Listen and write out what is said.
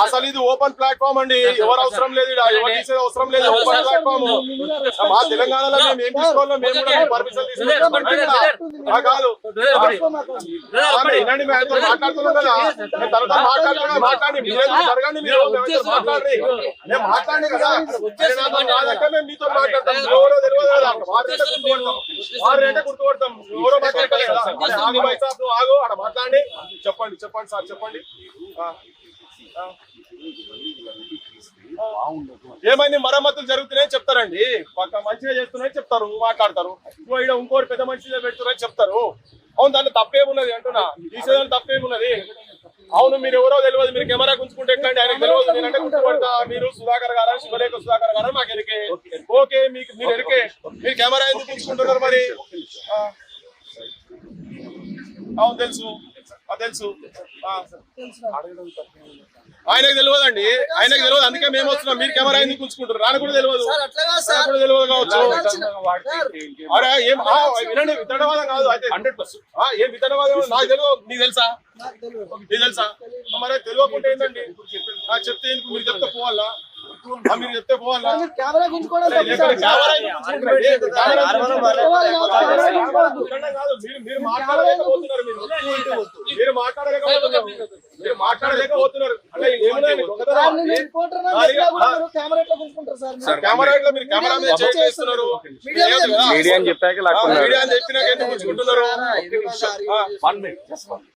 అసలు ఇది open platform అండి, ఎవరు అవసరం లేదు, ఎవరు తీసేది అవసరం లేదు. ఓపెన్ ప్లాట్ఫామ్ మా తెలంగాణలో మేము ఏం తీసుకోవాలో మేము కూడా పర్మిషన్ తీసుకుంటాం కాదు. వినండి, మేము మాట్లాడుతున్నాం కదా, తనతో మాట్లాడి మీరు జరగండి, మీరు మాట్లాడండి, మేము మాట్లాడి కదా కాదంటే మేము మీతో మాట్లాడతాం. ఎవరో తెలియదు కదా, వారంటే గుర్తుపడతాం, ఎవరో మాట్లాడతారు కదా. ఆగు వైసాబ్, నువ్వు ఆగు, అక్కడ మాట్లాడండి. చెప్పండి చెప్పండి సార్ చెప్పండి. ఏమైంది, మరమ్మతులు జరుగుతున్నాయని చెప్తారండి, పక్క మంచిగా చేస్తున్నాయని చెప్తారు, మాట్లాడతారు. ఇంకోటి పెద్ద మంచిగా పెడుతున్నారని చెప్తారు. అవును, దాంట్లో తప్పేమున్నది అంటున్నా, తీసేదాన్ని తప్పేమున్నది. అవును, మీరు ఎవరో తెలియదు, మీరు కెమెరా గుంచుకుంటే ఎక్కండి, ఆయనకు తెలియదు, నేనంటే గుర్తుపడతా. మీరు సుధాకర్ గారా, శివలేఖ సుధాకర్ గారా, మాకు ఎరికే. ఓకే, మీకు మీరు ఎరికే, మీరు కెమెరా ఎందుకు గుంచుకుంటున్నారు మరి? అవును తెలుసు, తెలుసు. ఆయనకు తెలియదండి, ఆయనకు తెలియదు, అందుకే మేము వస్తున్నాం. మీరు కెమెరా ఎందుకు ఉంచుకుంటారు? నాకు కూడా తెలియదు, కూడా తెలియదు కావచ్చు. అరే ఏం వినండి, విత్తనవాదం కాదు అయితే 100%. ఏం విత్తనవాదం నాకు తెలియదు, నీకు తెలుసా? నీకు తెలుసా? మరి తెలియకుంటే ఏంటండి చెప్తే, మీరు చెప్తే పోవాలా? మీరు చెప్తే పోవాలా? మీరు మాట్లాడలేకపోతున్నారు, మీరు మాట్లాడలేకపోతున్నారు అంటే కెమెరా మీరు కెమెరా మీద చేస్తున్నారు. మీడియా అని చెప్పాక మీడియా అని చెప్పినాక ఎందుకు ఉంచుకుంటున్నారు?